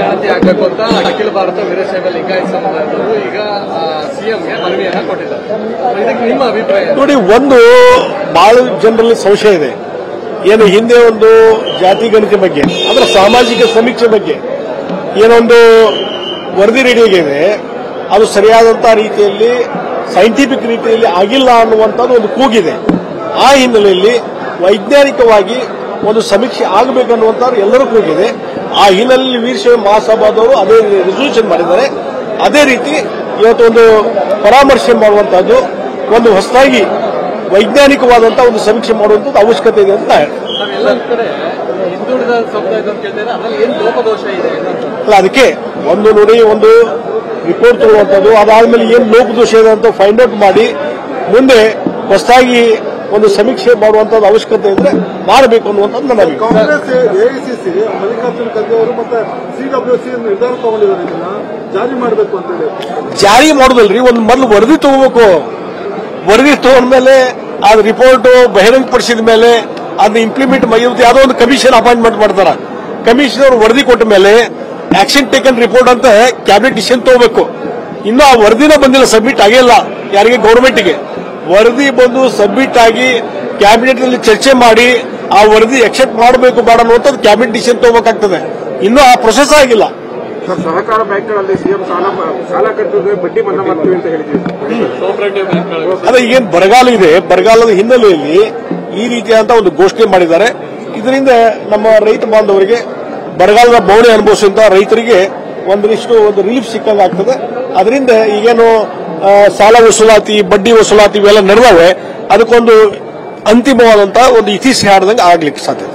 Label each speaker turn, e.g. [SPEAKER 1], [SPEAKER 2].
[SPEAKER 1] ಗಣತಿ ಆಗಬೇಕು ಅಂತ ಅಖಿಲ ಭಾರತ ವೀರಶೈವ ಲಿಂಗಾಯತ ಸಮುದಾಯದವರು ಈಗ ಸಿಎಂಗೆ ಮನವಿಯನ್ನ ಕೊಟ್ಟಿದ್ದಾರೆ. ಇದಕ್ಕೆ ನಿಮ್ಮ ಅಭಿಪ್ರಾಯ?
[SPEAKER 2] ನೋಡಿ, ಒಂದು ಬಹಳ ಜನರಲ್ಲಿ ಸಂಶಯ ಇದೆ. ಏನು ಹಿಂದೆ ಒಂದು ಜಾತಿ ಗಣತಿ ಬಗ್ಗೆ, ಅದರ ಸಾಮಾಜಿಕ ಸಮೀಕ್ಷೆ ಬಗ್ಗೆ ಏನೊಂದು ವರದಿ ರೆಡಿ ಆಗಿದೆ, ಅದು ಸರಿಯಾದಂತಹ ರೀತಿಯಲ್ಲಿ ಸೈಂಟಿಫಿಕ್ ರೀತಿಯಲ್ಲಿ ಆಗಿಲ್ಲ ಅನ್ನುವಂಥದ್ದು ಒಂದು ಕೂಗಿದೆ. ಆ ಹಿನ್ನೆಲೆಯಲ್ಲಿ ವೈಜ್ಞಾನಿಕವಾಗಿ ಒಂದು ಸಮೀಕ್ಷೆ ಆಗಬೇಕನ್ನುವಂಥದ್ದು ಎಲ್ಲರೂ ಕೂಗಿದೆ. ಆ ಹಿನ್ನೆಲೆಯಲ್ಲಿ ವೀರಶೈವ ಮಹಾಸಭಾದವರು ಅದೇ ರೆಸಲ್ಯೂಷನ್ ಮಾಡಿದ್ದಾರೆ. ಅದೇ ರೀತಿ ಇವತ್ತು ಒಂದು ಪರಾಮರ್ಶೆ ಮಾಡುವಂತಹದ್ದು, ಒಂದು ಹೊಸದಾಗಿ ವೈಜ್ಞಾನಿಕವಾದಂತಹ ಒಂದು ಸಮೀಕ್ಷೆ ಮಾಡುವಂತದ್ದು ಅವಶ್ಯಕತೆ ಇದೆ ಅಂತ
[SPEAKER 1] ಹಿಂದುಳಿದ ಸಮುದಾಯದ ಕೇಳ್ತಾರೆ. ಅದರಲ್ಲಿ ಏನು ಲೋಪದೋಷ ಇದೆ
[SPEAKER 2] ಅಲ್ಲ, ಅದಕ್ಕೆ ಒಂದು ನೋಡಿ, ಒಂದು ರಿಪೋರ್ಟ್ ತಗೊಳ್ಳುವಂಥದ್ದು, ಅದಾದ್ಮೇಲೆ ಏನು ಲೋಪದೋಷ ಇದೆ ಅಂತ ಫೈಂಡ್ ಔಟ್ ಮಾಡಿ ಮುಂದೆ ಹೊಸದಾಗಿ ಒಂದು ಸಮೀಕ್ಷೆ ಮಾಡುವಂತದ್ದು ಅವಶ್ಯಕತೆ ಇದ್ರೆ ಮಾಡಬೇಕು ಅನ್ನುವಂಥದ್ದು ನನ್ನ ಅಭಿಪ್ರಾಯ.
[SPEAKER 3] ಕಾಂಗ್ರೆಸ್ ಎಐಸಿಸಿ ಮಲ್ಲಿಕಾರ್ಜುನ ಖರ್ಗೆ ಅವರು ಮತ್ತೆ ಸಿಡಬ್ಲ್ಯೂಸಿ ನಿರ್ಧಾರ ತಗೊಂಡಿದ್ದಾರೆ, ಇದನ್ನ ಜಾರಿ ಮಾಡಬೇಕು ಅಂತ ಹೇಳಿ.
[SPEAKER 2] ಜಾರಿ ಮಾಡುದಲ್ರಿ, ಒಂದು ಮೊದಲು ವರದಿ ತಗೋಬೇಕು. ವರದಿ ತಗೊಂಡ್ಮೇಲೆ ಅದು ರಿಪೋರ್ಟ್ ಬಹಿರಂಗಪಡಿಸಿದ ಮೇಲೆ ಅದನ್ನ ಇಂಪ್ಲಿಮೆಂಟ್ ಯಾವುದೋ ಒಂದು ಕಮಿಷನ್ ಅಪಾಯಿಂಟ್ಮೆಂಟ್ ಮಾಡ್ತಾರ. ಕಮಿಷನ್ ಅವರು ವರದಿ ಕೊಟ್ಟ ಮೇಲೆ ಆಕ್ಷನ್ ಟೇಕನ್ ರಿಪೋರ್ಟ್ ಅಂತ ಕ್ಯಾಬಿನೆಟ್ ಡಿಸಿಷನ್ ತಗೋಬೇಕು. ಇನ್ನು ಆ ವರದಿನ ಬಂದಿಲ್ಲ, ಸಬ್ಮಿಟ್ ಆಗಿಲ್ಲ ಯಾರಿಗೆ, ಗೌರ್ಮೆಂಟ್ಗೆ. ವರದಿ ಬಂದು ಸಬ್ಮಿಟ್ ಆಗಿ ಕ್ಯಾಬಿನೆಟ್ ನಲ್ಲಿ ಚರ್ಚೆ ಮಾಡಿ ಆ ವರದಿ ಎಕ್ಸೆಪ್ಟ್ ಮಾಡಬೇಕು ಬೇಡ ಅನ್ನುವಂಥದ್ದು ಕ್ಯಾಬಿನೆಟ್ ಡಿಸಿಷನ್ ತಗೋಬೇಕಾಗ್ತದೆ. ಇನ್ನೂ ಆ ಪ್ರೊಸೆಸ್ ಆಗಿಲ್ಲ.
[SPEAKER 3] ಸಹಕಾರ ಬ್ಯಾಂಕ್ಗಳಲ್ಲಿ ಸಿಎಂ ಸಾಲ ಕಟ್ಟಿದ್ರೆ ಬಡ್ಡಿ ಮನ್ನಾ ಮಾಡ್ತೀವಿ ಅಂತ ಹೇಳಿದ್ದೀವಿ.
[SPEAKER 2] ಅದೇ ಈಗೇನು ಬರಗಾಲ ಇದೆ, ಬರಗಾಲದ ಹಿನ್ನೆಲೆಯಲ್ಲಿ ಈ ರೀತಿಯಾದಂತಹ ಒಂದು ಘೋಷಣೆ ಮಾಡಿದ್ದಾರೆ. ಇದರಿಂದ ನಮ್ಮ ರೈತ ಬಾಂಧವರಿಗೆ ಬರಗಾಲದ ಬವಣೆ ಅನುಭವಿಸುವಂತಹ ರೈತರಿಗೆ ಒಂದಿಷ್ಟು ಒಂದು ರಿಲೀಫ್ ಸಿಕ್ಕಂಗೆ ಆಗ್ತದೆ. ಅದರಿಂದ ಈಗೇನು ಸಾಲ ವಸೂಲಾತಿ, ಬಡ್ಡಿ ವಸೂಲಾತಿ ಇವೆಲ್ಲ ನಡೆದವೆ, ಅದಕ್ಕೊಂದು ಅಂತಿಮವಾದಂತಹ ಒಂದು ಇತಿಹಾಸ ಹಾಡ್ದಂಗೆ ಆಗ್ಲಿಕ್ಕೆ ಸಾಧ್ಯ.